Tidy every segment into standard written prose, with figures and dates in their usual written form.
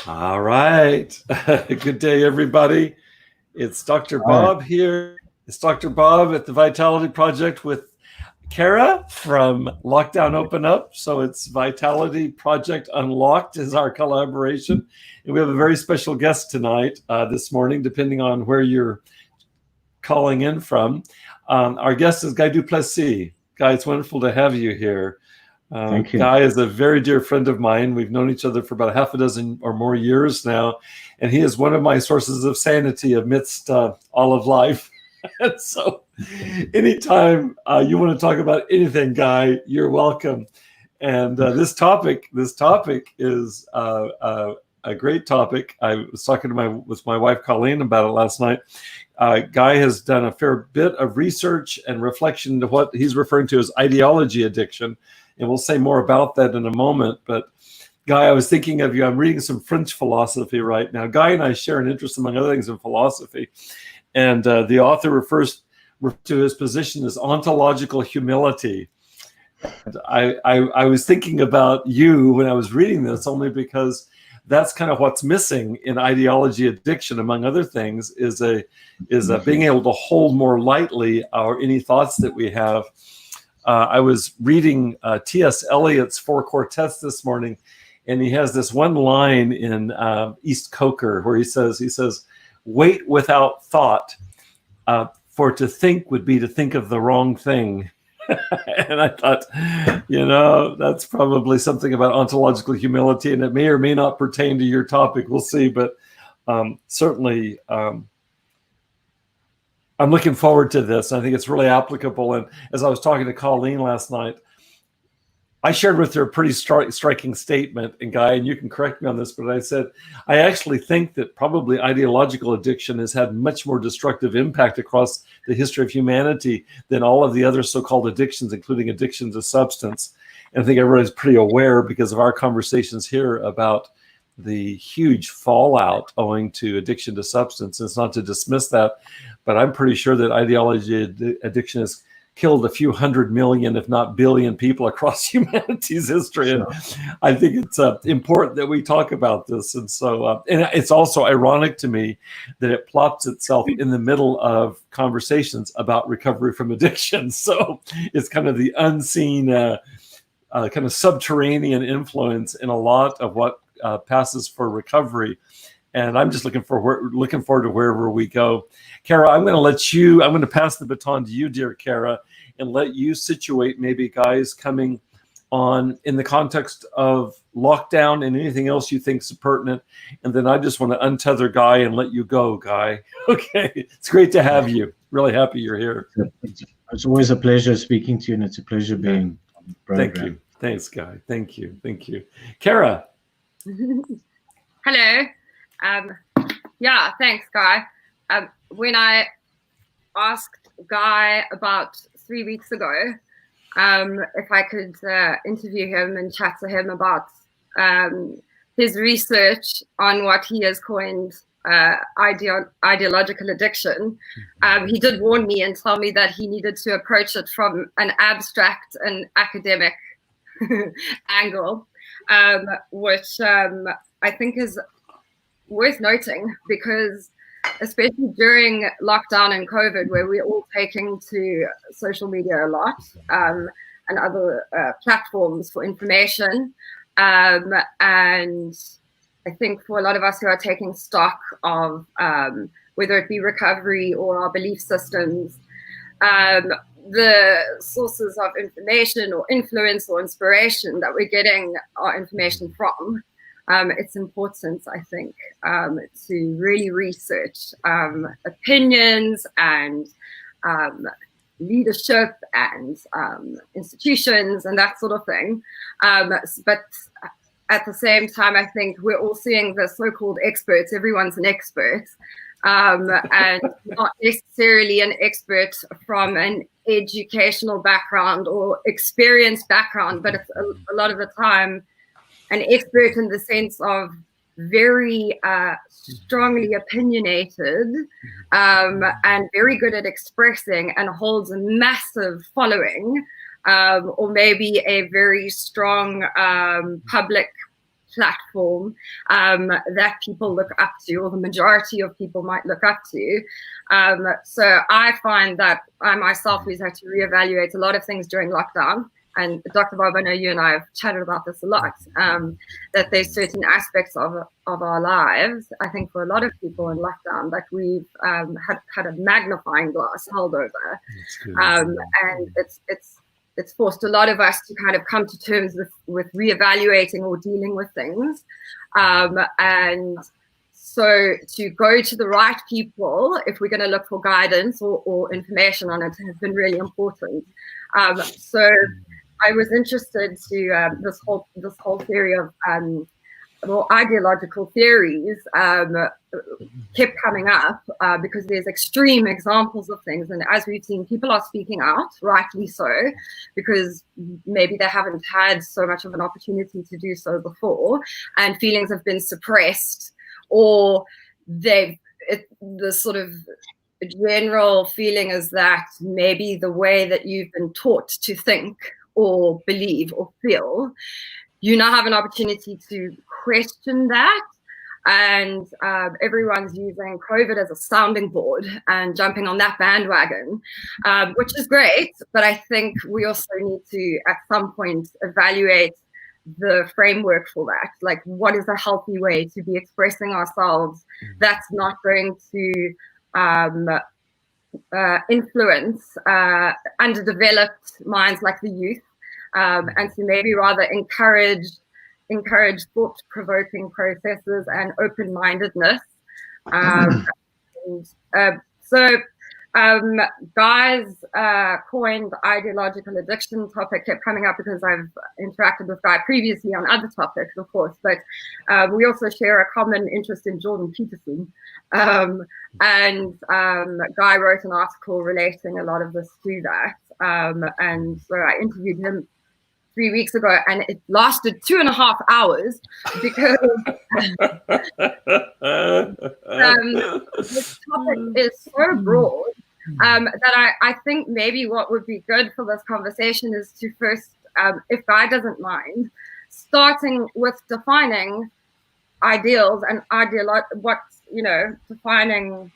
All right. Good day, everybody. It's Dr. Bob here. It's Dr. Bob at the Vitality Project with Kara from Lockdown Open Up. So it's Vitality Project Unlocked is our collaboration. And we have a very special guest tonight, this morning, depending on where you're calling in from. Our guest is 𝗣𝗹𝗲𝗀𝗀𝗀𝗀. Guy, it's wonderful to have you here. Thank you. Guy is a very dear friend of mine. We've known each other for about half a dozen or more years now, and he is one of my sources of sanity amidst all of life. And so anytime you want to talk about anything, Guy, you're welcome. And this topic is a great topic. I was talking with my wife, Colleen, about it last night. Guy has done a fair bit of research and reflection to what he's referring to as ideology addiction. And we'll say more about that in a moment. But Guy, I was thinking of you. I'm reading some French philosophy right now. Guy and I share an interest, among other things, in philosophy. And the author refers to his position as ontological humility. And I was thinking about you when I was reading this, only because that's kind of what's missing in ideology addiction, among other things, is being able to hold more lightly any thoughts that we have. I was reading T.S. Eliot's Four Quartets this morning, and he has this one line in East Coker where he says, "Wait without thought, for to think would be to think of the wrong thing." And I thought, that's probably something about ontological humility, and it may or may not pertain to your topic. We'll see, but certainly I'm looking forward to this. I think it's really applicable. And as I was talking to Colleen last night, I shared with her a pretty striking statement, and Guy, and you can correct me on this, but I said, I actually think that probably ideological addiction has had much more destructive impact across the history of humanity than all of the other so-called addictions, including addiction to substance. And I think everybody's pretty aware because of our conversations here about the huge fallout owing to addiction to substance. And it's not to dismiss that, but I'm pretty sure that ideology addiction has killed a few 100 million, if not billion, people across humanity's history. Sure. And I think it's important that we talk about this. And so, and it's also ironic to me that it plops itself in the middle of conversations about recovery from addiction. So it's kind of the unseen, kind of subterranean influence in a lot of what passes for recovery. And I'm just looking forward to wherever we go. Kara, I'm going to pass the baton to you, dear Kara, and let you situate maybe guys coming on in the context of lockdown and anything else you think is pertinent. And then I just want to untether Guy and let you go, Guy. Okay. It's great to have you. Really happy you're here. It's always a pleasure speaking to you, and it's a pleasure being on the program. Thank you. Thanks, Guy. Thank you. Thank you. Kara. Hello. Yeah, thanks, Guy. When I asked Guy about 3 weeks ago if I could interview him and chat to him about his research on what he has coined ideological addiction, he did warn me and tell me that he needed to approach it from an abstract and academic angle, which I think is worth noting, because especially during lockdown and COVID, where we're all taking to social media a lot and other platforms for information, and I think for a lot of us who are taking stock of whether it be recovery or our belief systems, the sources of information or influence or inspiration that we're getting our information from, it's important, I think, to really research opinions and leadership and institutions and that sort of thing. But at the same time, I think we're all seeing the so-called experts. Everyone's an expert, and not necessarily an expert from an educational background or experience background, but it's a lot of the time an expert in the sense of very strongly opinionated and very good at expressing and holds a massive following, or maybe a very strong public platform that people look up to, or the majority of people might look up to. So I find that I myself has had to reevaluate a lot of things during lockdown. And Dr. Bob, I know you and I have chatted about this a lot, that there's certain aspects of our lives, I think for a lot of people in lockdown, that we've had a magnifying glass held over. And it's forced a lot of us to kind of come to terms with reevaluating or dealing with things. And so to go to the right people, if we're going to look for guidance or information on it, has been really important. So I was interested to this whole theory of ideological theories kept coming up because there's extreme examples of things, and as we've seen, people are speaking out, rightly so, because maybe they haven't had so much of an opportunity to do so before, and feelings have been suppressed, or the sort of general feeling is that maybe the way that you've been taught to think or believe or feel, you now have an opportunity to question that. And everyone's using COVID as a sounding board and jumping on that bandwagon, which is great. But I think we also need to, at some point, evaluate the framework for that. Like, what is a healthy way to be expressing ourselves that's not going to influence underdeveloped minds like the youth, and to maybe rather encourage thought-provoking processes and open-mindedness. Guys coined the ideological addiction topic, kept coming up because I've interacted with Guy previously on other topics, of course, but we also share a common interest in Jordan Peterson. And Guy wrote an article relating a lot of this to that. And so I interviewed him 3 weeks ago, and it lasted 2.5 hours because this topic is so broad that I think maybe what would be good for this conversation is to first, if Guy doesn't mind, starting with defining ideals and defining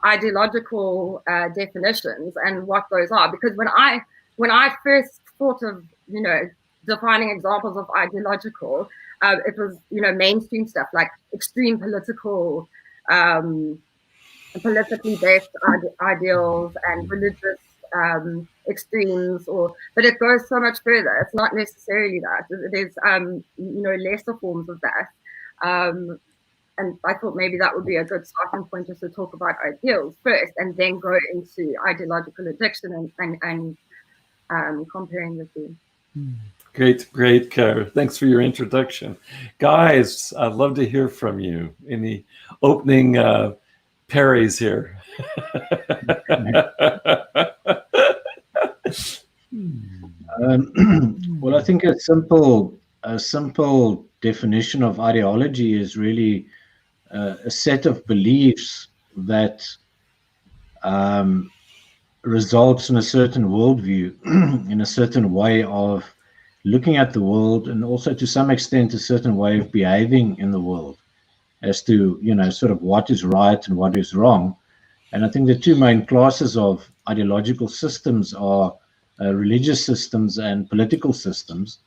ideological definitions and what those are. Because when I first thought of defining examples of ideological, it was mainstream stuff like extreme politically based ideals and religious extremes, but it goes so much further. It's not necessarily that. There's lesser forms of that. And I thought maybe that would be a good starting point, just to talk about ideals first, and then go into ideological addiction and comparing the two. Great, Cara. Thanks for your introduction. Guys, I'd love to hear from you. Any opening parries here? Well, I think a simple definition of ideology is really a set of beliefs that results in a certain worldview, in a certain way of looking at the world, and also to some extent a certain way of behaving in the world as to, sort of what is right and what is wrong. And I think the two main classes of ideological systems are religious systems and political systems.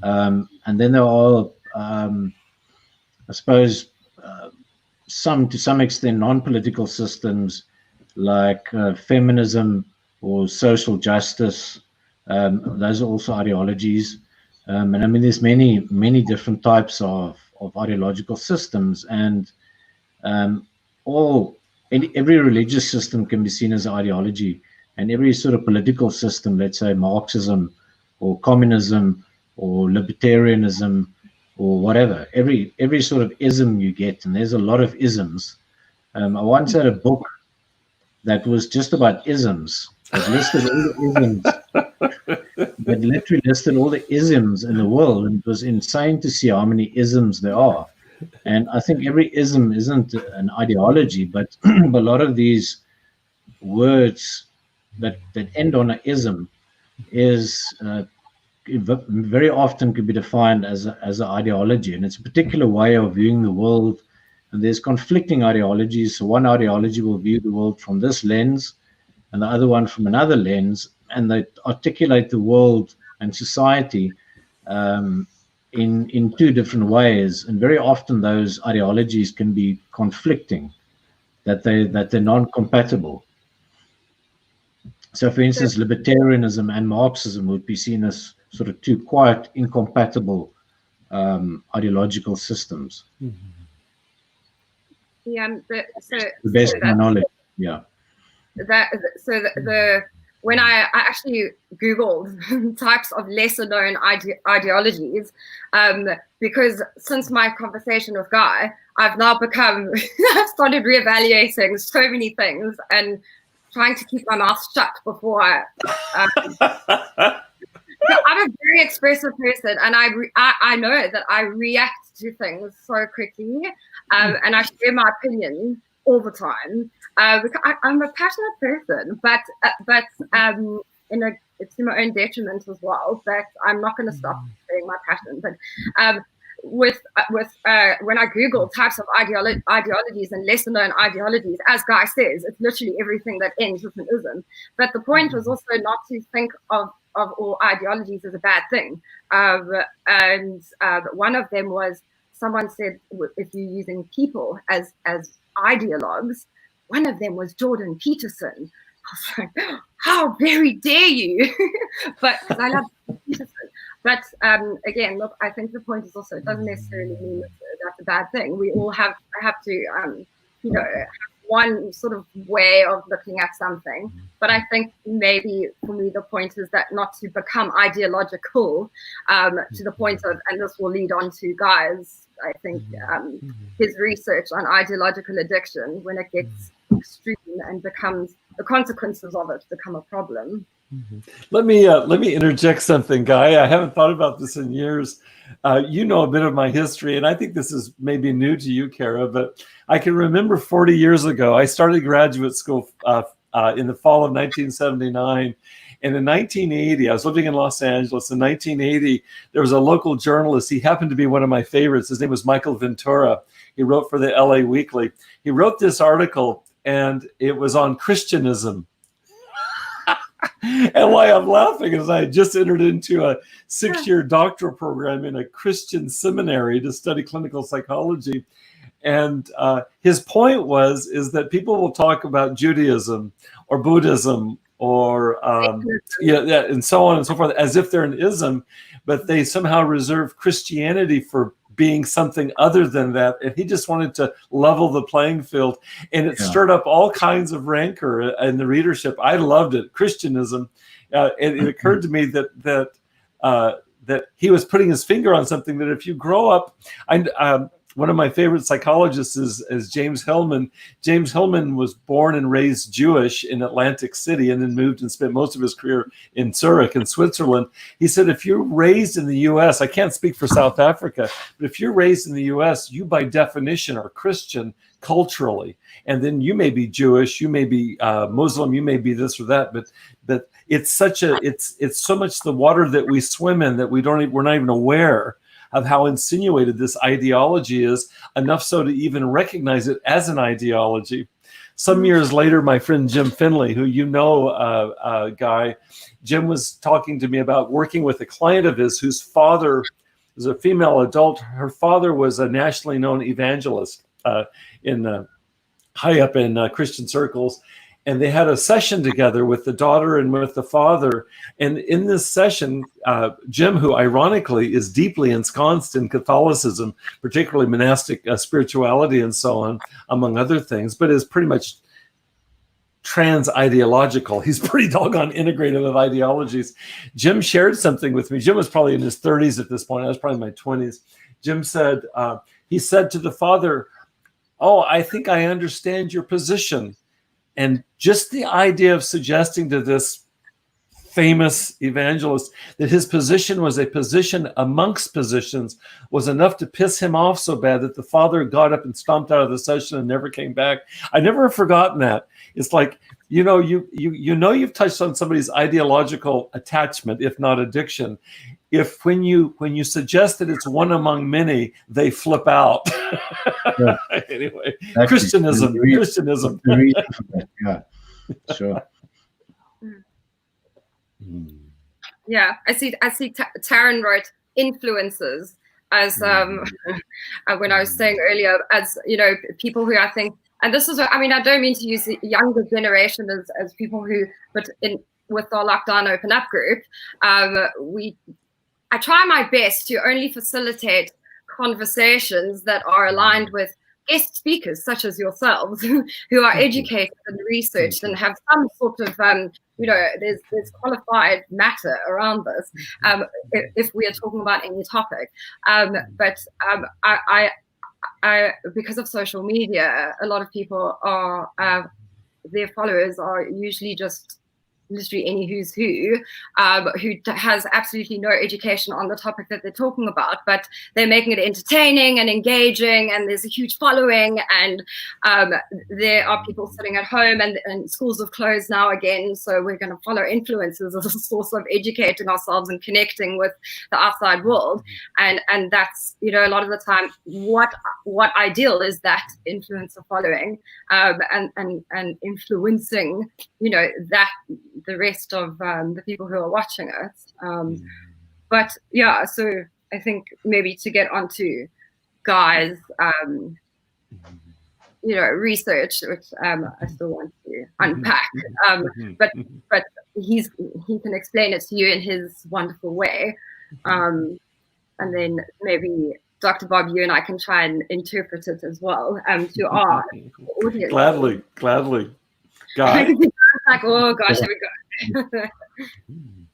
And then there are, I suppose, to some extent, non-political systems like feminism or social justice. Those are also ideologies. And I mean, there's many different types of ideological systems, and every religious system can be seen as an ideology, and every sort of political system, let's say Marxism or communism or libertarianism or whatever, every sort of ism you get, and there's a lot of isms. I once had a book that was just about isms. It listed all the isms. It literally listed all the isms in the world, and it was insane to see how many isms there are. And I think every ism isn't an ideology, but a lot of these words that end on an ism is very often could be defined as an ideology, and it's a particular way of viewing the world. And there's conflicting ideologies. So one ideology will view the world from this lens, and the other one from another lens, and they articulate the world and society in two different ways. And very often those ideologies can be conflicting, that they're non-compatible. So, for instance, libertarianism and Marxism would be seen as sort of two quite incompatible ideological systems. Yeah, The best of my knowledge. Yeah. When I actually Googled types of lesser known ideologies, because since my conversation with Guy, I've now I've started reevaluating so many things and trying to keep my mouth shut before I'm a very expressive person, and I know that I react to things so quickly, and I share my opinion all the time. Because I'm a passionate person, but it's to my own detriment as well. But I'm not going to stop sharing my passion. But when I Google types of ideologies and lesser known ideologies, as Guy says, it's literally everything that ends with an ism. But the point was also not to think of all ideologies as a bad thing. And one of them was, someone said, if you're using people as ideologues, one of them was Jordan Peterson. I was like, how very dare you? But because I love Peterson. But again, look, I think the point is also, it doesn't necessarily mean that that's a bad thing. We all have to, have one sort of way of looking at something. But I think maybe for me, the point is that not to become ideological to the point of, and this will lead on to Guy's, I think, his research on ideological addiction, when it gets extreme and becomes, the consequences of it become a problem. Let me interject something, Guy. I haven't thought about this in years. You know a bit of my history, and I think this is maybe new to you, 𝗂𝗃, but I can remember 40 years ago, I started graduate school in the fall of 1979. And in 1980, I was living in Los Angeles. In 1980, there was a local journalist. He happened to be one of my favorites. His name was Michael Ventura. He wrote for the LA Weekly. He wrote this article, and it was on Christianism. And why I'm laughing is I had just entered into a 6-year doctoral program in a Christian seminary to study clinical psychology. And his point is that people will talk about Judaism or Buddhism or and so on and so forth as if they're an ism, but they somehow reserve Christianity for being something other than that. And he just wanted to level the playing field, and it stirred up all kinds of rancor in the readership. I loved it, Christianism. And it occurred to me that he was putting his finger on something, that if you grow up, one of my favorite psychologists is James Hillman. James Hillman was born and raised Jewish in Atlantic City, and then moved and spent most of his career in Zurich in Switzerland. He said, if you're raised in the U.S., I can't speak for South Africa, but if you're raised in the U.S., you by definition are Christian culturally. And then you may be Jewish, you may be Muslim, you may be this or that, but it's so much the water that we swim in that we're not even aware of how insinuated this ideology is, enough so to even recognize it as an ideology. Some years later, my friend Jim Finley, who you know, Guy, Jim was talking to me about working with a client of his whose father was a female adult. Her father was a nationally known evangelist high up in Christian circles. And they had a session together with the daughter and with the father. And in this session, Jim, who ironically is deeply ensconced in Catholicism, particularly monastic spirituality and so on, among other things, but is pretty much trans-ideological. He's pretty doggone integrative of ideologies. Jim shared something with me. Jim was probably in his 30s at this point. I was probably in my 20s. Jim said, he said to the father, "Oh, I think I understand your position." And just the idea of suggesting to this famous evangelist that his position was a position amongst positions was enough to piss him off so bad that the father got up and stomped out of the session and never came back. I never have forgotten that. It's like You know, you've touched on somebody's ideological attachment, if not addiction. If when you suggest that it's one among many, they flip out. Yeah. Anyway, Exactly. Christianism. The reason for that, yeah, sure. Yeah, I see. Taryn wrote influencers as when I was saying earlier, as you know, people who I think, and this is, I mean, I don't mean to use the younger generation as people who, but with our lockdown open up group, I try my best to only facilitate conversations that are aligned with guest speakers such as yourselves, who are educated and researched and have some sort of, you know, there's qualified matter around this, if we are talking about any topic. But I because of social media, a lot of people are, their followers are usually just literally any who's who has absolutely no education on the topic that they're talking about, but they're making it entertaining and engaging, and there's a huge following, and there are people sitting at home, and schools have closed now again, so we're going to follow influencers as a source of educating ourselves and connecting with the outside world, and that's, you know, a lot of the time what ideal is that influencer following, and influencing, you know, that the rest of the people who are watching us. But yeah, so I think maybe to get onto Guy's, you know, research, which I still want to unpack, but he can explain it to you in his wonderful way, and then maybe Dr. Bob, you and I can try and interpret it as well to our audience. Gladly. Guy. Like, oh gosh, here we go.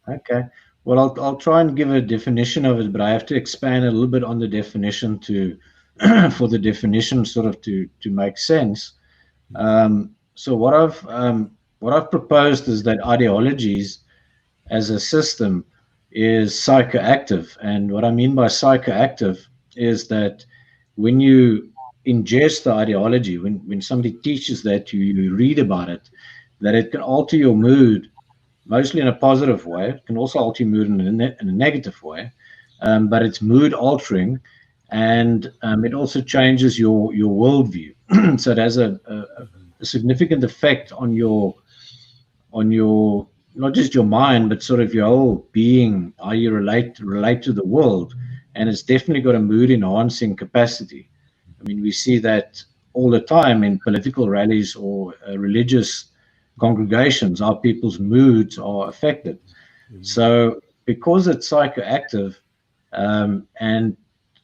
Okay. Well, I'll try and give a definition of it, but I have to expand a little bit on the definition to for the definition sort of to make sense. So what I've proposed is that ideologies as a system is psychoactive, and what I mean by psychoactive is that when you ingest the ideology, when somebody teaches that you read about it, that it can alter your mood, mostly in a positive way. It can also alter your mood in a negative way, but it's mood altering, and it also changes your worldview. So it has a significant effect on your not just your mind, but sort of your whole being, how you relate to the world, and it's definitely got a mood enhancing capacity. I mean, we see that all the time in political rallies or religious congregations, how people's moods are affected. So because it's psychoactive, and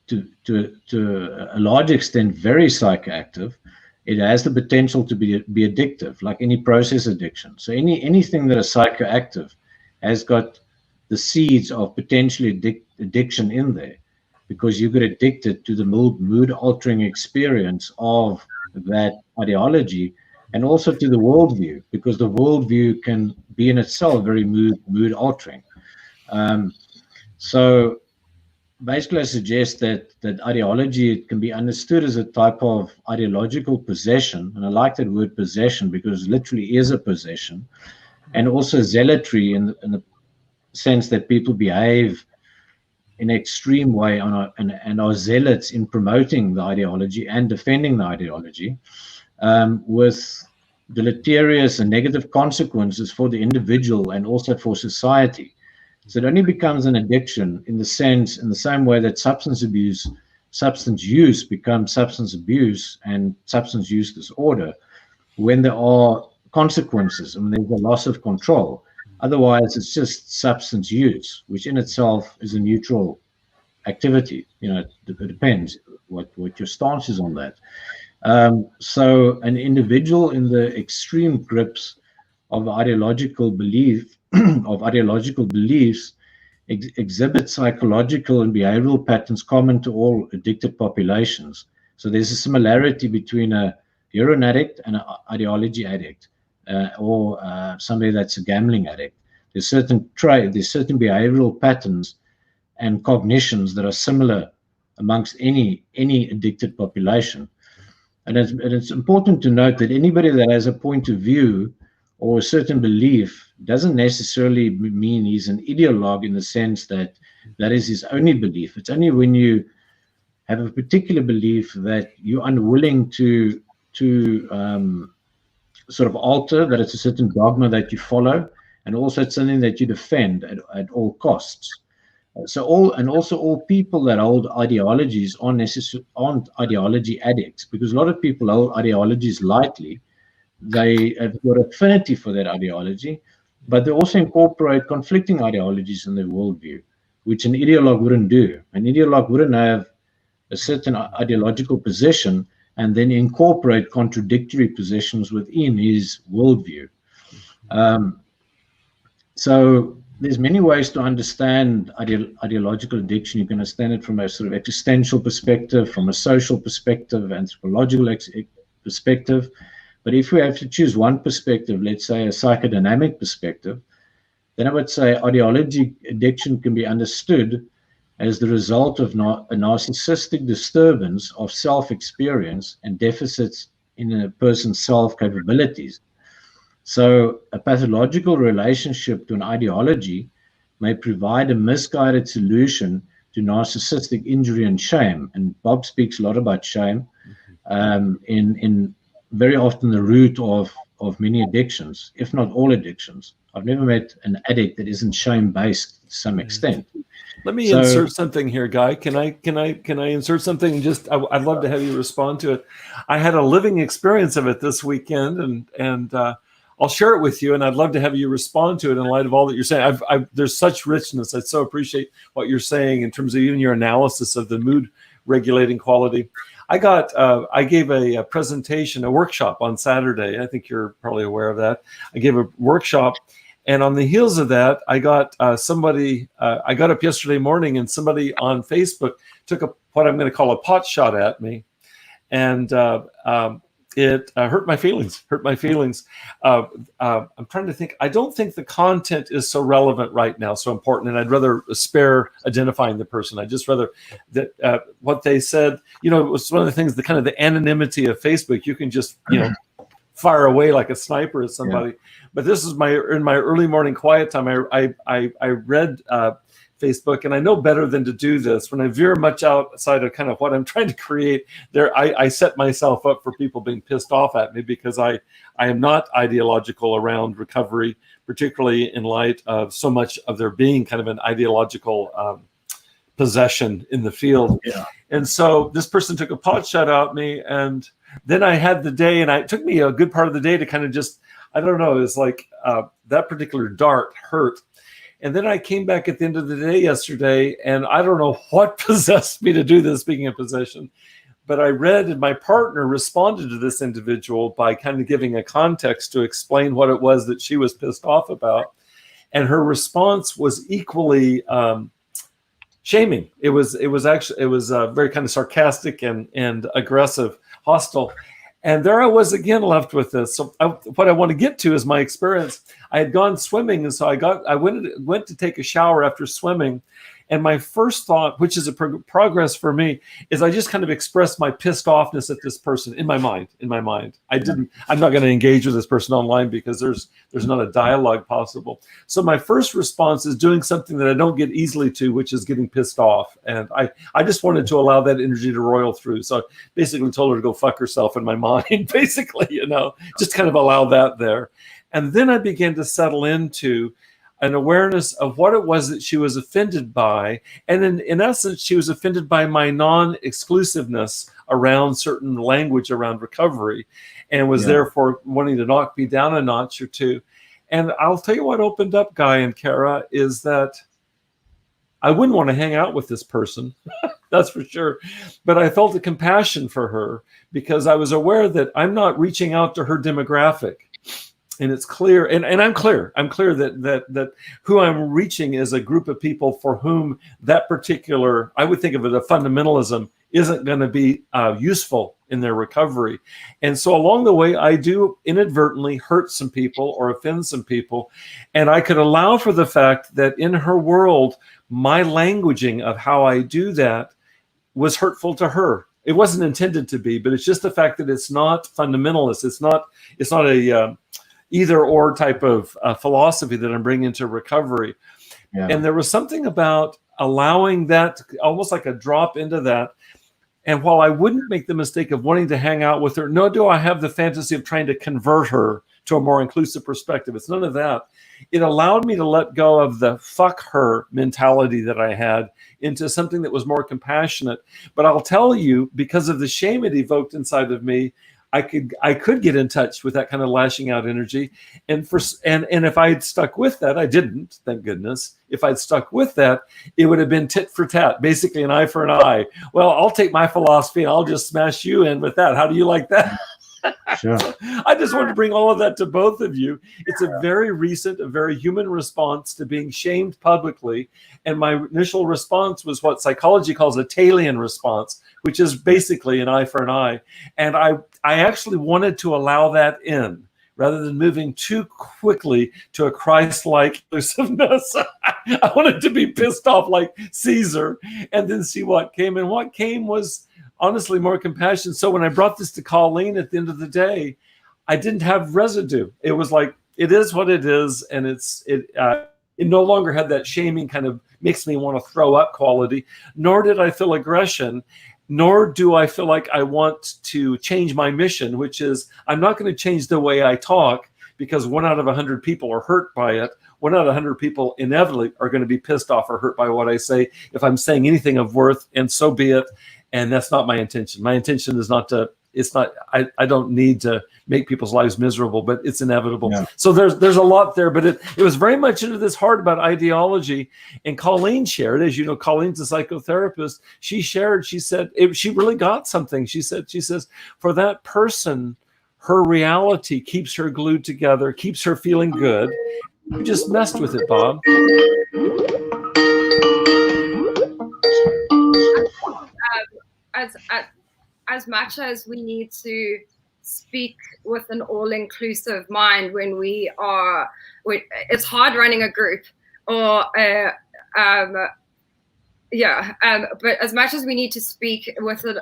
to a large extent very psychoactive, it has the potential to be addictive, like any process addiction. So anything that is psychoactive has got the seeds of potentially addiction in there, because you get addicted to the mood altering experience of that ideology, and also to the worldview, because the worldview can be in itself very mood altering. So basically I suggest that ideology can be understood as a type of ideological possession, and I like that word possession because it literally is a possession, and also zealotry in the sense that people behave in an extreme way and are zealots in promoting the ideology and defending the ideology, with deleterious and negative consequences for the individual and also for society. So it only becomes an addiction in the same way that substance use becomes substance abuse and substance use disorder, when there are consequences and there's a loss of control. Otherwise, it's just substance use, which in itself is a neutral activity. You know, it depends what your stance is on that. So an individual in the extreme grips of ideological beliefs exhibit psychological and behavioral patterns common to all addicted populations. So there's a similarity between a heroin addict and an ideology addict, or somebody that's a gambling addict. There's certain behavioral patterns and cognitions that are similar amongst any addicted population. And it's important to note that anybody that has a point of view or a certain belief doesn't necessarily mean he's an ideologue in the sense that that is his only belief. It's only when you have a particular belief that you're unwilling to sort of alter, that it's a certain dogma that you follow, and also it's something that you defend at all costs. So all people that hold ideologies aren't ideology addicts, because a lot of people hold ideologies lightly. They have got affinity for that ideology, but they also incorporate conflicting ideologies in their worldview, which an ideologue wouldn't do. An ideologue wouldn't have a certain ideological position and then incorporate contradictory positions within his worldview. So there's many ways to understand ideological addiction. You can understand it from a sort of existential perspective, from a social perspective, anthropological perspective. But if we have to choose one perspective, let's say a psychodynamic perspective, then I would say ideology addiction can be understood as the result of a narcissistic disturbance of self-experience and deficits in a person's self-capabilities. So a pathological relationship to an ideology may provide a misguided solution to narcissistic injury and shame. And Bob speaks a lot about shame in very often the root of many addictions, if not all addictions. I've never met an addict that isn't shame-based to some extent. Let me insert something here, Guy. Can I insert something? I'd love to have you respond to it. I had a living experience of it this weekend, and I'll share it with you, and I'd love to have you respond to it in light of all that you're saying. There's such richness. I so appreciate what you're saying in terms of even your analysis of the mood regulating quality. I gave a presentation, a workshop on Saturday. I think you're probably aware of that. I gave a workshop, and on the heels of that, I got I got up yesterday morning, and somebody on Facebook took what I'm going to call a pot shot at me, and it hurt my feelings. I'm trying to think. I don't think the content is so relevant right now, so important, and I'd rather spare identifying the person. I'd just rather that what they said. You know, it was one of the things, the kind of the anonymity of Facebook. You can just fire away like a sniper at somebody. Yeah. But this is in my early morning quiet time. I read Facebook, and I know better than to do this. When I veer much outside of kind of what I'm trying to create there, I set myself up for people being pissed off at me, because I am not ideological around recovery, particularly in light of so much of there being kind of an ideological possession in the field. Yeah. And so this person took a pot shot at me, and then I had the day, and it took me a good part of the day to kind of just, I don't know, it's like that particular dart hurt. And then I came back at the end of the day yesterday, and I don't know what possessed me to do this, speaking of possession, but I read, and my partner responded to this individual by kind of giving a context to explain what it was that she was pissed off about. And her response was equally shaming. It was very kind of sarcastic and aggressive, hostile. And there I was again left with this. So what I want to get to is my experience. I had gone swimming, and so I went to take a shower after swimming. And my first thought, which is a progress for me, is I just kind of expressed my pissed offness at this person in my mind. I'm not going to engage with this person online because there's not a dialogue possible. So my first response is doing something that I don't get easily to, which is getting pissed off. And I just wanted to allow that energy to roil through. So I basically told her to go fuck herself in my mind, basically, just kind of allow that there. And then I began to settle into an awareness of what it was that she was offended by. And in essence, she was offended by my non-exclusiveness around certain language around recovery, and was therefore wanting to knock me down a notch or two. And I'll tell you what opened up, Guy and Kara, is that I wouldn't want to hang out with this person, that's for sure. But I felt a compassion for her, because I was aware that I'm not reaching out to her demographic. And it's clear, and I'm clear that who I'm reaching is a group of people for whom that particular, I would think of it, a fundamentalism isn't going to be useful in their recovery. And so along the way, I do inadvertently hurt some people or offend some people. And I could allow for the fact that in her world, my languaging of how I do that was hurtful to her. It wasn't intended to be, but it's just the fact that it's not fundamentalist. It's not either or type of philosophy that I'm bringing to recovery. Yeah. And there was something about allowing that, almost like a drop into that. And while I wouldn't make the mistake of wanting to hang out with her, nor do I have the fantasy of trying to convert her to a more inclusive perspective. It's none of that. It allowed me to let go of the fuck her mentality that I had into something that was more compassionate. But I'll tell you, because of the shame it evoked inside of me, I could get in touch with that kind of lashing out energy. And if I had stuck with that, I didn't, thank goodness. If I'd stuck with that, it would have been tit for tat, basically an eye for an eye. Well, I'll take my philosophy and I'll just smash you in with that. How do you like that? Sure. I just wanted to bring all of that to both of you. It's a very recent, a very human response to being shamed publicly. And my initial response was what psychology calls a Tailian response, which is basically an eye for an eye. And I actually wanted to allow that in rather than moving too quickly to a Christ-like inclusiveness. I wanted to be pissed off like Caesar and then see what came. And what came was honestly more compassion. So when I brought this to Colleen at the end of the day, I didn't have residue. It was like, it is what it is. And it no longer had that shaming kind of makes me want to throw up quality, nor did I feel aggression, nor do I feel like I want to change my mission, which is I'm not going to change the way I talk because 1 out of 100 people are hurt by it. 1 out of 100 people inevitably are going to be pissed off or hurt by what I say if I'm saying anything of worth, and so be it. And that's not my intention. My intention is not to, I don't need to make people's lives miserable, but it's inevitable. Yeah. So there's a lot there, but it was very much into this heart about ideology. And Colleen shared, as you know, Colleen's a psychotherapist. She shared, she said, she really got something. She says, for that person, her reality keeps her glued together, keeps her feeling good. You just messed with it, Bob. As much as we need to speak with an all-inclusive mind when it's hard running a group, or but as much as we need to speak with an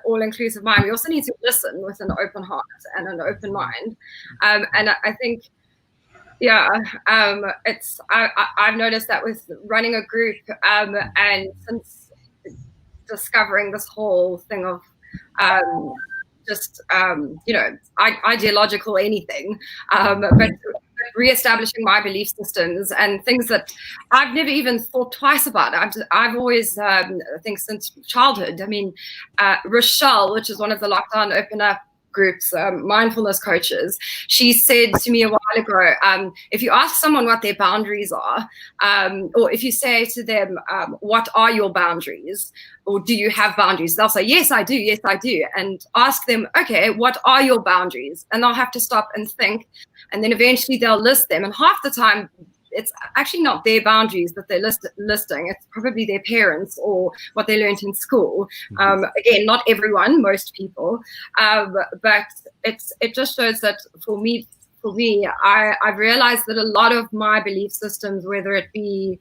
all-inclusive mind, we also need to listen with an open heart and an open mind. And I think, I've noticed that with running a group, and since discovering this whole thing of ideological anything, but reestablishing my belief systems and things that I've never even thought twice about. I've always, I think since childhood, I mean, Rochelle, which is one of the lockdown open up groups, mindfulness coaches, she said to me a while ago, if you ask someone what their boundaries are, or if you say to them, what are your boundaries, or do you have boundaries, they'll say, yes, I do, yes, I do. And ask them, okay, what are your boundaries? And they'll have to stop and think, and then eventually they'll list them. And half the time, it's actually not their boundaries that they're listing. It's probably their parents or what they learned in school. Again, not everyone, most people. But it just shows that for me, I've realized that a lot of my belief systems, whether it be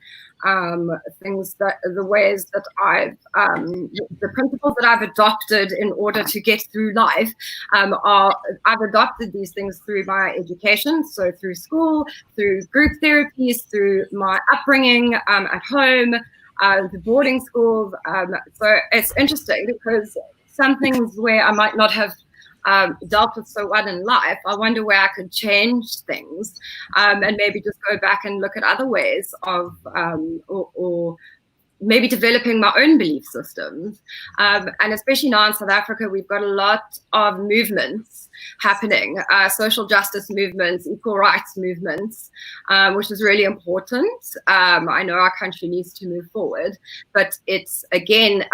things that the ways that the principles that I've adopted in order to get through life, I've adopted these things through my education, so through school, through group therapies, through my upbringing at home, the boarding schools. So it's interesting because some things where I might not have dealt with so well in life, I wonder where I could change things, and maybe just go back and look at other ways of, or maybe developing my own belief systems. And especially now in South Africa, we've got a lot of movements happening, social justice movements, equal rights movements, which is really important. I know our country needs to move forward, but it's, again,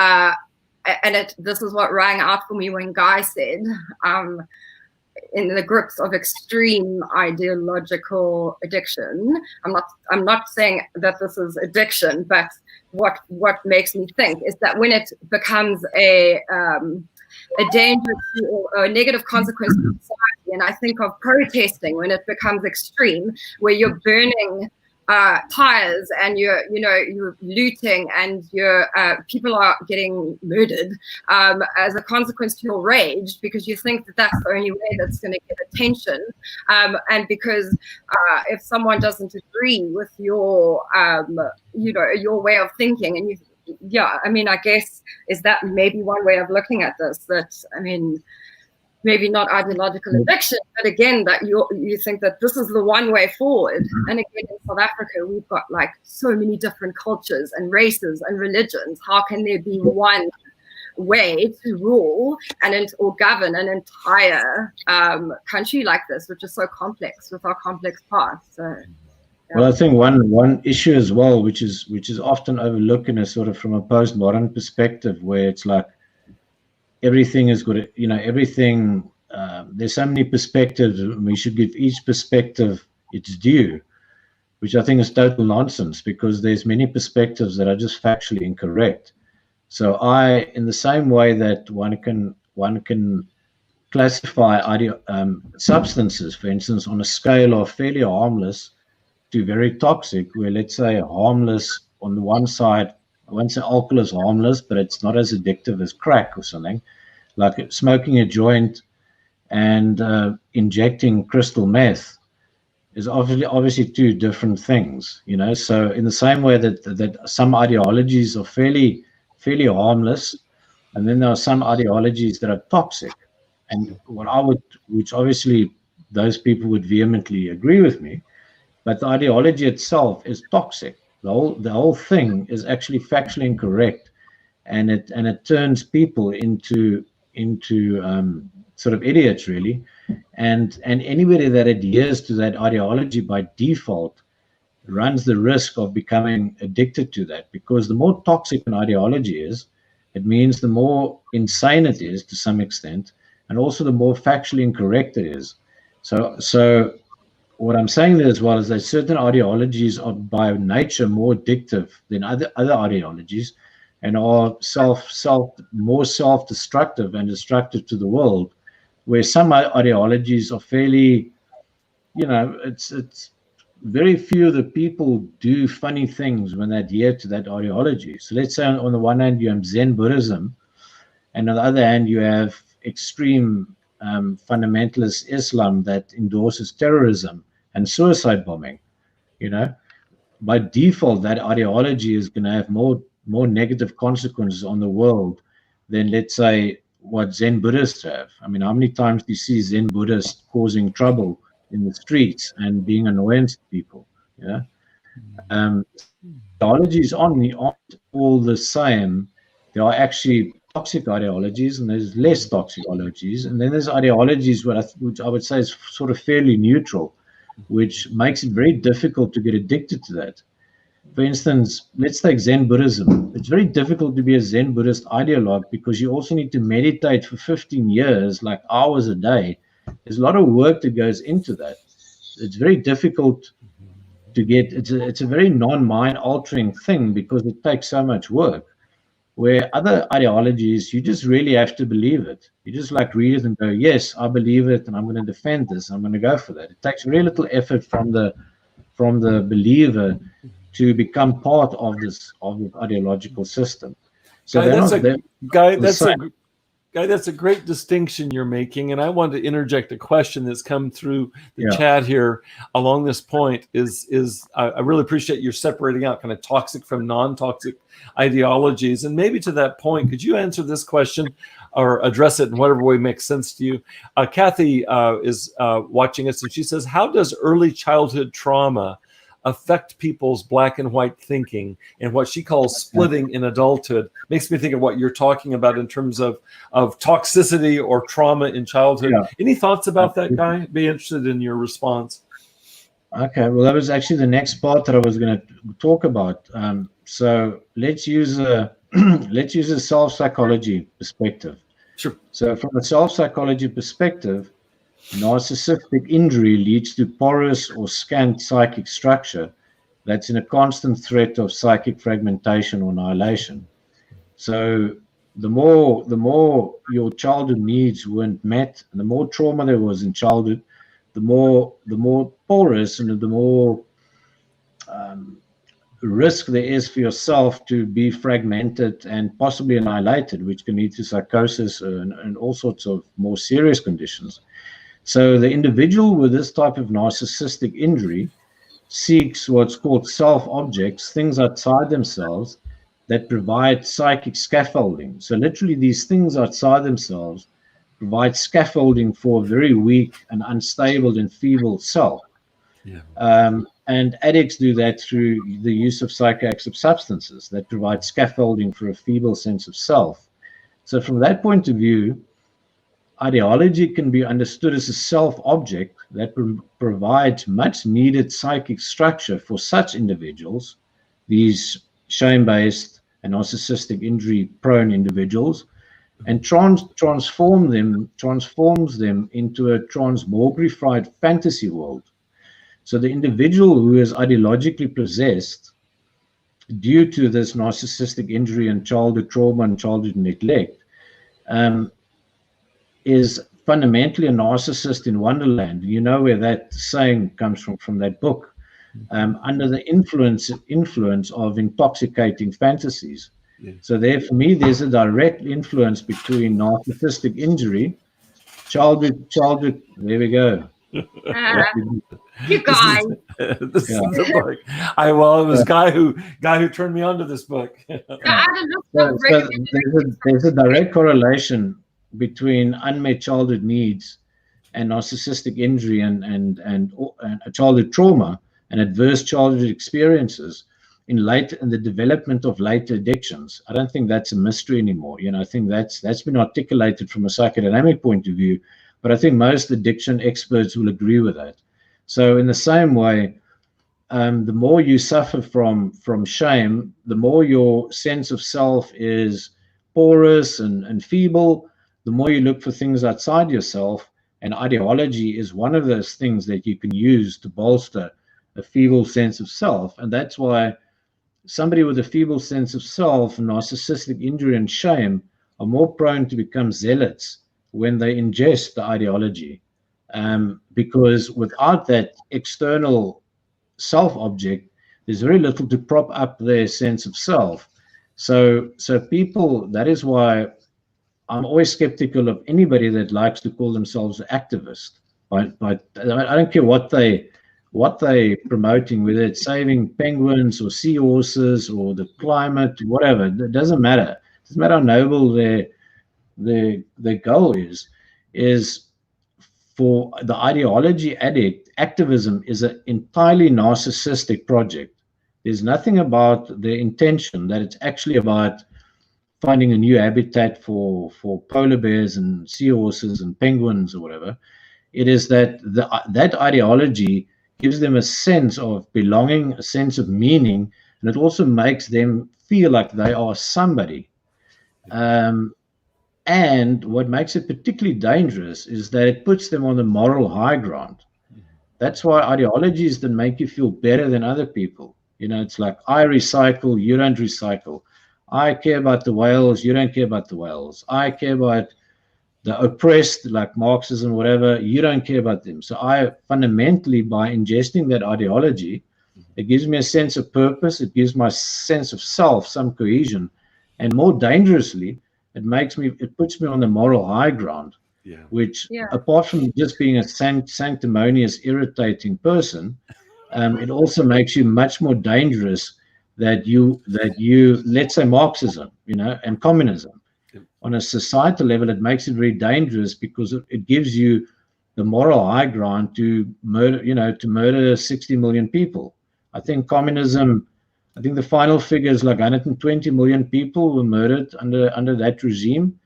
this is what rang out for me when Guy said, in the grips of extreme ideological addiction. I'm not saying that this is addiction, but what makes me think is that when it becomes a danger to, or a negative consequence to society, and I think of protesting when it becomes extreme, where you're burning tires, and you're looting, and people are getting murdered as a consequence to your rage, because you think that that's the only way that's going to get attention, and because if someone doesn't agree with your your way of thinking, and I guess is that maybe one way of looking at this, that maybe not ideological eviction, but again, that you think that this is the one way forward. And again, in South Africa, we've got like so many different cultures and races and religions. How can there be one way to rule or govern an entire country like this, which is so complex, with our complex past? So, yeah. Well, I think one issue as well, which is often overlooked in a sort of from a postmodern perspective, where it's like, everything is good, everything, there's so many perspectives, and we should give each perspective its due, which I think is total nonsense, because there's many perspectives that are just factually incorrect. So in the same way that one can classify substances, for instance, on a scale of fairly harmless to very toxic, where let's say harmless on the one side, I won't say alcohol is harmless, but it's not as addictive as crack or something, like smoking a joint and injecting crystal meth is obviously two different things, So in the same way that some ideologies are fairly harmless, and then there are some ideologies that are toxic, and which obviously those people would vehemently agree with me, but the ideology itself is toxic. The whole thing is actually factually incorrect, and it turns people into sort of idiots, really. And anybody that adheres to that ideology by default runs the risk of becoming addicted to that, because the more toxic an ideology is, it means the more insane it is to some extent, and also the more factually incorrect it is. So what I'm saying there as well is that certain ideologies are by nature more addictive than other ideologies, and are more self-destructive and destructive to the world, where some ideologies are fairly, it's very few of the people do funny things when they adhere to that ideology. So let's say on the one hand you have Zen Buddhism, and on the other hand you have extreme fundamentalist Islam that endorses terrorism and suicide bombing. By default, that ideology is going to have more negative consequences on the world than, let's say, what Zen Buddhists have. How many times do you see Zen Buddhists causing trouble in the streets and being annoyance to people? Ideologies aren't all the same. There are actually toxic ideologies, and there's less toxic ideologies, and then there's ideologies which I would say is sort of fairly neutral, which makes it very difficult to get addicted to that. For instance, let's take Zen Buddhism. It's very difficult to be a Zen Buddhist ideologue, because you also need to meditate for 15 years, like hours a day. There's a lot of work that goes into that. It's very difficult to get. It's a very non-mind altering thing, because it takes so much work. Where other ideologies, you just really have to believe it. You just read it and go, yes, I believe it, and I'm going to defend this. I'm going to go for that. It takes very little effort from the believer to become part of the ideological system. So that's a great distinction you're making, and I wanted to interject a question that's come through the chat here along this point. I really appreciate you separating out kind of toxic from non-toxic ideologies, and maybe to that point, could you answer this question or address it in whatever way makes sense to you? Kathy is watching us, and she says, "How does early childhood trauma affect people's black and white thinking and what she calls splitting in adulthood?" Makes me think of what you're talking about in terms of toxicity or trauma in childhood. Any thoughts about that, Guy? Be interested in your response. Okay, well, that was actually the next part that I was going to talk about. So let's use a self-psychology perspective. Sure. So from a self-psychology perspective, narcissistic injury leads to porous or scant psychic structure that's in a constant threat of psychic fragmentation or annihilation. So the more your childhood needs weren't met, and the more trauma there was in childhood, the more porous and the more risk there is for yourself to be fragmented and possibly annihilated, which can lead to psychosis and all sorts of more serious conditions. So the individual with this type of narcissistic injury seeks what's called self-objects, things outside themselves that provide psychic scaffolding. So literally these things outside themselves provide scaffolding for a very weak and unstable and feeble self. Yeah. And addicts do that through the use of psychoactive substances that provide scaffolding for a feeble sense of self. So from that point of view, ideology can be understood as a self-object that provides much needed psychic structure for such individuals, these shame-based and narcissistic injury-prone individuals, and transforms them into a transmogrified fantasy world. So the individual who is ideologically possessed due to this narcissistic injury and childhood trauma and childhood neglect is fundamentally a narcissist in Wonderland. You know where that saying comes from that book. Under the influence of intoxicating fantasies. Yeah. So there, for me, there's a direct influence between narcissistic injury, childhood. There we go. You guys. This is the book. It was guy who turned me on to this book. There's a direct correlation between unmet childhood needs and narcissistic injury and childhood trauma and adverse childhood experiences in the development of later addictions. I don't think that's a mystery anymore. I think that's been articulated from a psychodynamic point of view, but I think most addiction experts will agree with that. So in the same way, the more you suffer from shame, the more your sense of self is porous and feeble, the more you look for things outside yourself, and ideology is one of those things that you can use to bolster a feeble sense of self. And that's why somebody with a feeble sense of self, narcissistic injury and shame are more prone to become zealots when they ingest the ideology, because without that external self-object, there's very little to prop up their sense of self. So people, that is why I'm always skeptical of anybody that likes to call themselves an activist. But I don't care what they're promoting, whether it's saving penguins or seahorses or the climate, whatever. It doesn't matter. It doesn't matter how noble their goal is for the ideology addict. Activism is an entirely narcissistic project. There's nothing about the intention that it's actually about finding a new habitat for polar bears and seahorses and penguins or whatever. It is that that ideology gives them a sense of belonging, a sense of meaning, and it also makes them feel like they are somebody. And what makes it particularly dangerous is that it puts them on the moral high ground. That's why ideologies that make you feel better than other people. It's like, I recycle, you don't recycle. I care about the whales, you don't care about the whales. I care about the oppressed, like Marxism, whatever, you don't care about them. So I fundamentally, by ingesting that ideology, it gives me a sense of purpose, it gives my sense of self some cohesion, and more dangerously, it puts me on the moral high ground, which, apart from just being a sanctimonious, irritating person, it also makes you much more dangerous that you let's say Marxism, and communism. On a societal level, it makes it very dangerous because it gives you the moral high ground to murder 60 million people. I think communism, the final figure is like 120 million people were murdered under that regime,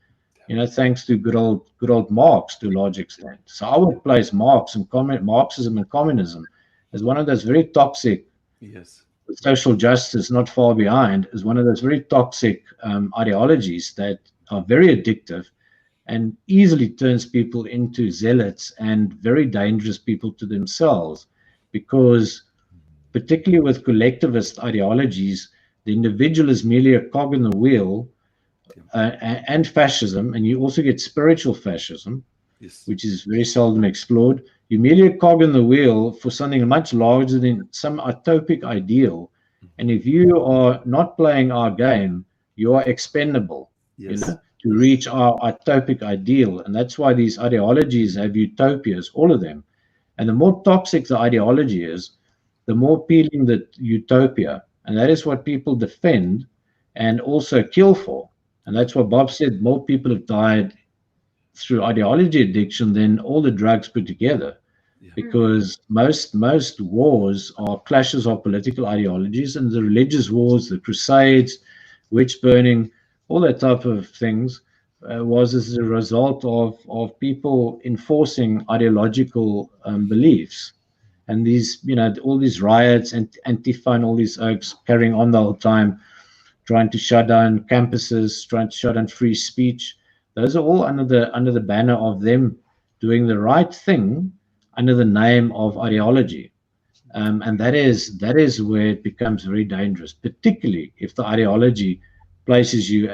thanks to good old Marx to a large extent. So I would place Marxism and communism as one of those very toxic, social justice not far behind, is one of those very toxic ideologies that are very addictive and easily turns people into zealots and very dangerous people to themselves, because particularly with collectivist ideologies, the individual is merely a cog in the wheel, and fascism, and you also get spiritual fascism, Yes. which is very seldom explored. You merely a cog in the wheel for something much larger than some utopic ideal. And if you are not playing our game, you are expendable, Yes. you know, to reach our utopic ideal. And that's why these ideologies have utopias, all of them. And the more toxic the ideology is, the more appealing the utopia. And that is what people defend and also kill for. And that's what Bob said, more people have died through ideology addiction than all the drugs put together. Yeah. Because most wars are clashes of political ideologies, and the religious wars, the crusades, witch burning, all that type of things was as a result of people enforcing ideological beliefs. And these, you know, all these riots and Antifa and all these oaks carrying on the whole time, trying to shut down campuses, trying to shut down free speech. Those are all under the banner of them doing the right thing under the name of ideology. And that is where it becomes very dangerous, particularly if the ideology places you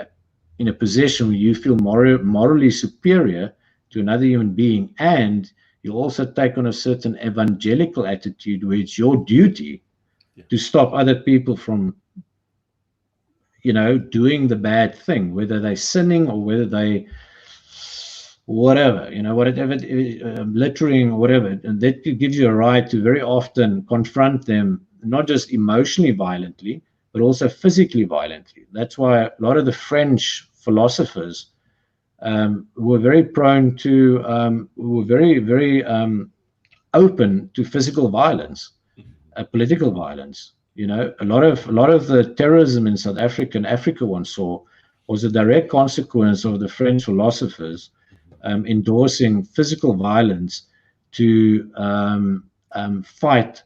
in a position where you feel morally superior to another human being, and you also take on a certain evangelical attitude where it's your duty to stop other people from, you know, doing the bad thing, whether they're sinning or whether they whatever, you know, whatever, littering or whatever. And that gives you a right to very often confront them, not just emotionally violently, but also physically violently. That's why a lot of the French philosophers were very prone to, were very open to physical violence, political violence. You know, a lot of the terrorism in South Africa and Africa one saw was a direct consequence of the French philosophers endorsing physical violence to fight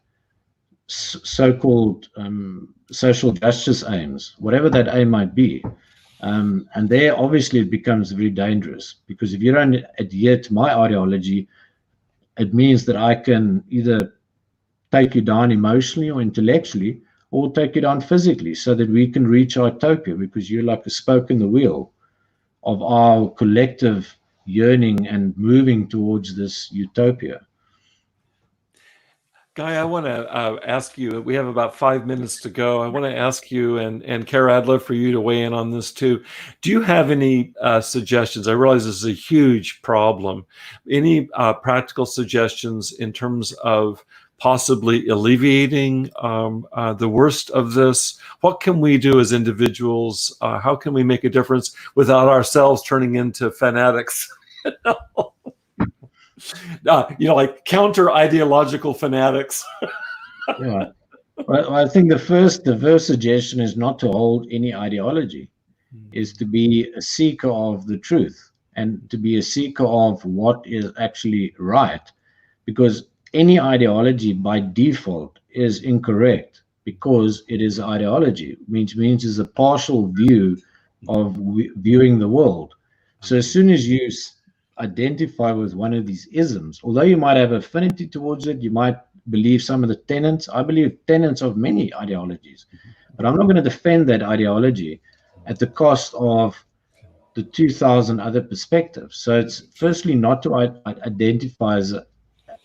so-called social justice aims, whatever that aim might be. And there, obviously, it becomes very dangerous, because if you don't adhere to my ideology, it means that I can either take you down emotionally or intellectually, or take you down physically, so that we can reach our utopia, because you're like a spoke in the wheel of our collective yearning and moving towards this utopia. Guy, I want to ask you, we have about 5 minutes to go. I want to ask you, and Kara, I'd love for you to weigh in on this too. Do you have any suggestions? I realize this is a huge problem. Any practical suggestions in terms of possibly alleviating the worst of this? What can we do as individuals? How can we make a difference without ourselves turning into fanatics? You know, like counter-ideological fanatics. Yeah. Well, I think the first suggestion is not to hold any ideology, is to be a seeker of the truth, and to be a seeker of what is actually right, because any ideology by default is incorrect, because it is ideology, which means it's a partial view of viewing the world. So as soon as you identify with one of these isms, although you might have affinity towards it, you might believe some of the tenets. I believe tenets of many ideologies, but I'm not going to defend that ideology at the cost of the 2,000 other perspectives. So it's firstly not to identify as an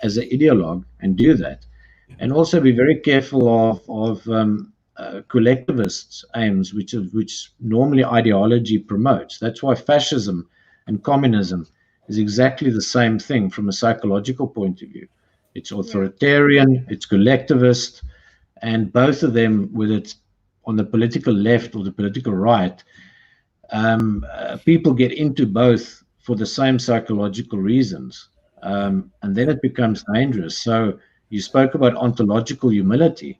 ideologue and do that, and also be very careful of collectivist aims, which normally ideology promotes. That's why fascism and communism is exactly the same thing from a psychological point of view. It's authoritarian, it's collectivist, and both of them, whether it's on the political left or the political right, people get into both for the same psychological reasons. And then it becomes dangerous. So you spoke about ontological humility.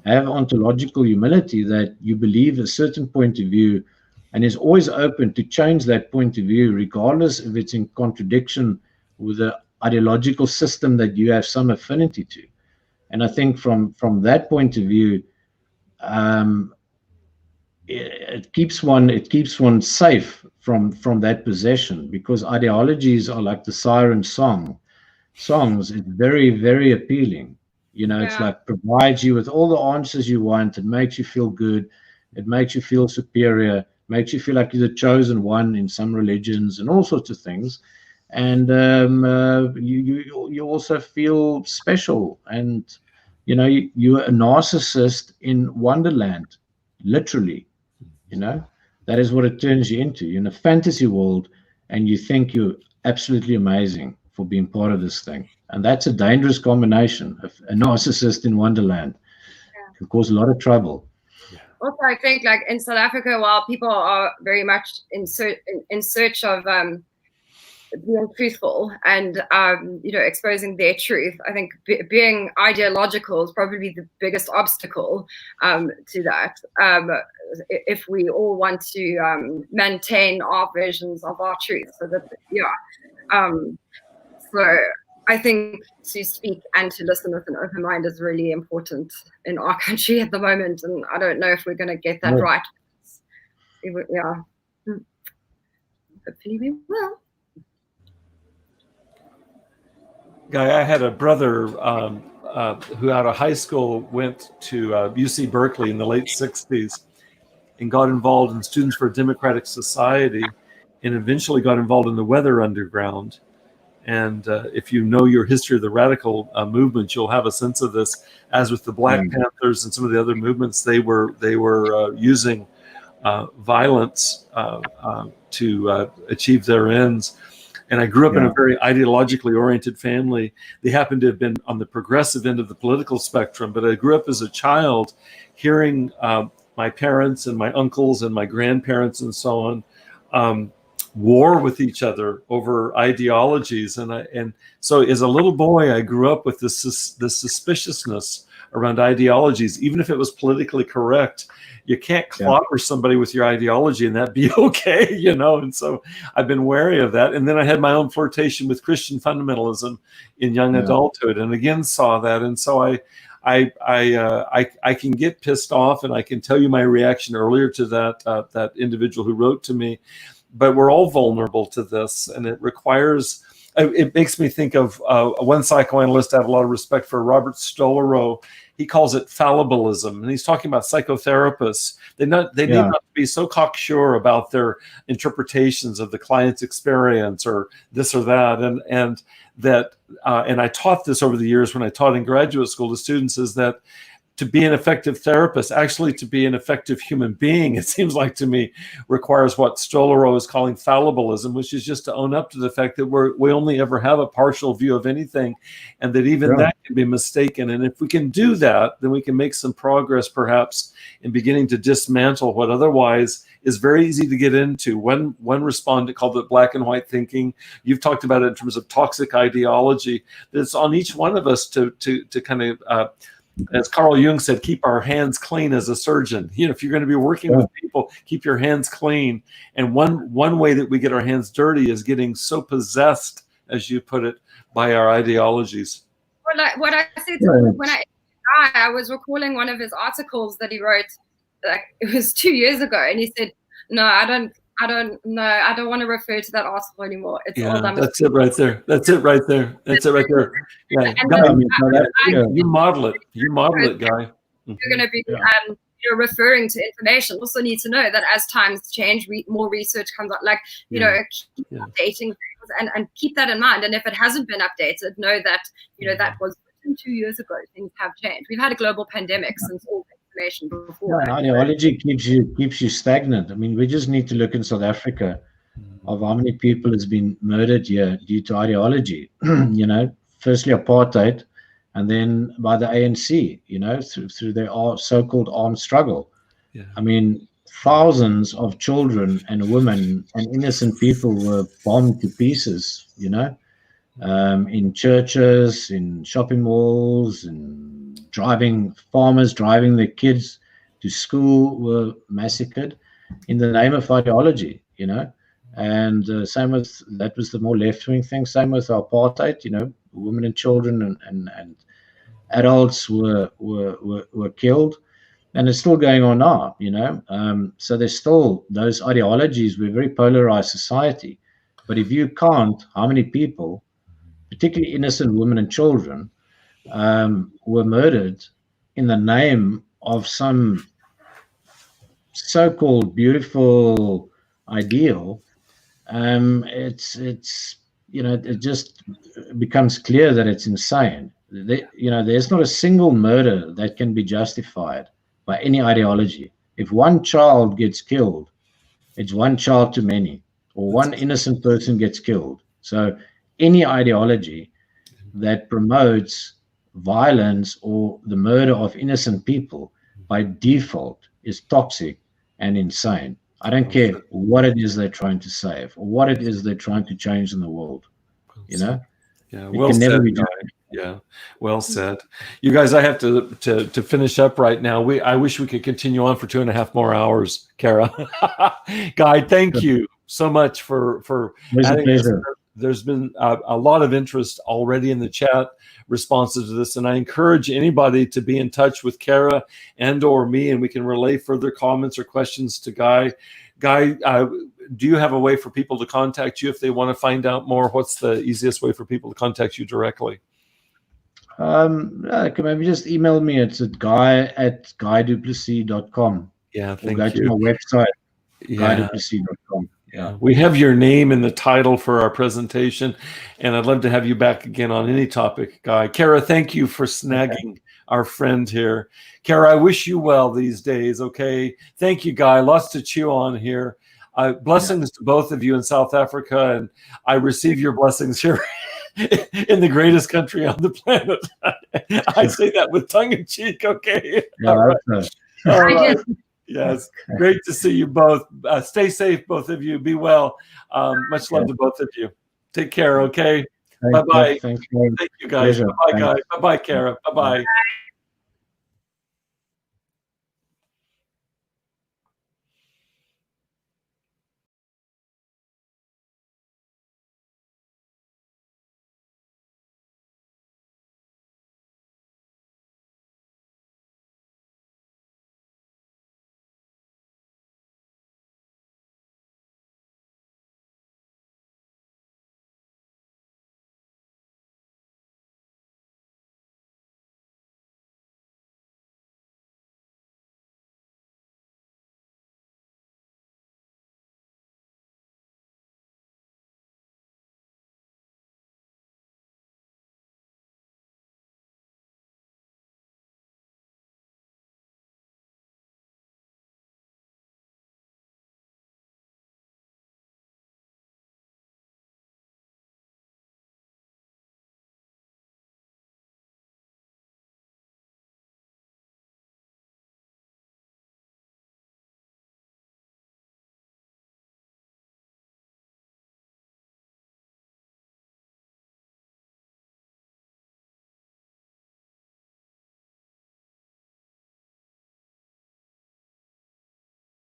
Have ontological humility, that you believe a certain point of view and is always open to change that point of view, regardless if it's in contradiction with the ideological system that you have some affinity to. And I think from that point of view, it keeps one safe from that possession, because ideologies are like the siren songs. It's very, very appealing. You know, it's like provides you with all the answers you want. It makes you feel good. It makes you feel superior. Makes you feel like you're the chosen one in some religions and all sorts of things. and you also feel special, and you're a narcissist in Wonderland, literally. That is what it turns you into. You're in a fantasy world, and you think you're absolutely amazing for being part of this thing. And that's a dangerous combination. A narcissist in Wonderland can cause a lot of trouble. Also, I think, like in South Africa, while people are very much in search of being truthful and exposing their truth, I think being ideological is probably the biggest obstacle to that. If we all want to maintain our versions of our truth, so that so I think to speak and to listen with an open mind is really important in our country at the moment, and I don't know if we're going to get that right. Yeah, hopefully we will. Guy, I had a brother who out of high school went to UC Berkeley in the late 60s and got involved in Students for a Democratic Society, and eventually got involved in the Weather Underground. And if you know your history of the radical movement, you'll have a sense of this. As with the Black Panthers and some of the other movements, they were using violence to achieve their ends. And I grew up in a very ideologically oriented family. They happened to have been on the progressive end of the political spectrum, but I grew up as a child hearing my parents and my uncles and my grandparents and so on war with each other over ideologies. And so as a little boy, I grew up with this suspiciousness around ideologies. Even if it was politically correct, you can't clobber somebody with your ideology and that be okay, and so I've been wary of that. And then I had my own flirtation with Christian fundamentalism in young adulthood, and again saw that. And so I can get pissed off, and I can tell you my reaction earlier to that individual who wrote to me. But we're all vulnerable to this, and it requires. It makes me think of one psychoanalyst I have a lot of respect for, Robert Stellero. He calls it fallibilism, and he's talking about psychotherapists. They need not be so cocksure about their interpretations of the client's experience or this or that, and I taught this over the years when I taught in graduate school to students, is that to be an effective therapist, actually to be an effective human being, it seems like to me, requires what Stellero is calling fallibilism, which is just to own up to the fact that we only ever have a partial view of anything, and that even that can be mistaken. And if we can do that, then we can make some progress, perhaps, in beginning to dismantle what otherwise is very easy to get into. One respondent called it black and white thinking. You've talked about it in terms of toxic ideology. It's on each one of us to kind of, as Carl Jung said, keep our hands clean as a surgeon. If you're going to be working with people, keep your hands clean. And one way that we get our hands dirty is getting so possessed, as you put it, by our ideologies. What I said when I was recalling one of his articles that he wrote, it was 2 years ago, and he said, "No, I don't want to refer to that article anymore. It's all done." That's it right there. That's it right there. Yeah. You model it. You model it, Guy. You're going to be referring to information. Also need to know that as times change, more research comes out. Keep updating things and keep that in mind. And if it hasn't been updated, know that that was written 2 years ago. Things have changed. We've had a global pandemic since all information before. Ideology keeps you stagnant. I mean, we just need to look in South Africa of how many people has been murdered here due to ideology. Firstly apartheid, and then by the ANC. Through their so-called armed struggle. Yeah. I mean, thousands of children and women and innocent people were bombed to pieces. In churches, in shopping malls, and farmers driving their kids to school were massacred in the name of ideology, and same with, that was the more left-wing thing, same with apartheid, women and children and adults were killed, and it's still going on now, so there's still those ideologies. We're a very polarized society, but if you count how many people, particularly innocent women and children, were murdered in the name of some so-called beautiful ideal, it's it just becomes clear that it's insane. There's not a single murder that can be justified by any ideology. If one child gets killed, it's one child too many, or one innocent person gets killed. So any ideology that promotes violence or the murder of innocent people by default is toxic and insane. I don't care what it is they're trying to save or what it is they're trying to change in the world. Yeah, it can never be done. Yeah, well said. You guys, I have to finish up right now. I wish we could continue on for 2.5 more hours, 𝗓𝗃. Guy, thank you so much for adding this. There's been a lot of interest already in the chat responses to this, and I encourage anybody to be in touch with 𝗓𝗃 and or me, and we can relay further comments or questions to Guy. Guy, do you have a way for people to contact you if they want to find out more? What's the easiest way for people to contact you directly? Maybe just email me. It's at guy@𝗍𝗱𝗲𝗀𝗋𝐶.com. Yeah, thank you. Go to my website, 𝗍𝗱𝗱𝗲𝗀𝗋𝐶.com. Yeah, we have your name in the title for our presentation, and I'd love to have you back again on any topic, Guy. 𝗓𝗃, thank you for snagging our friend here. 𝗓𝗃, I wish you well these days, okay? Thank you, Guy. Lots to chew on here. Blessings to both of you in South Africa, and I receive your blessings here in the greatest country on the planet. I say that with tongue in cheek, okay? Yeah, all right. Yes, great to see you both. Stay safe, both of you. Be well. Much love to both of you. Take care, okay? Bye-bye. Thank you, guys. Bye-bye, guys. Bye-bye, 𝗓𝗃. Bye-bye.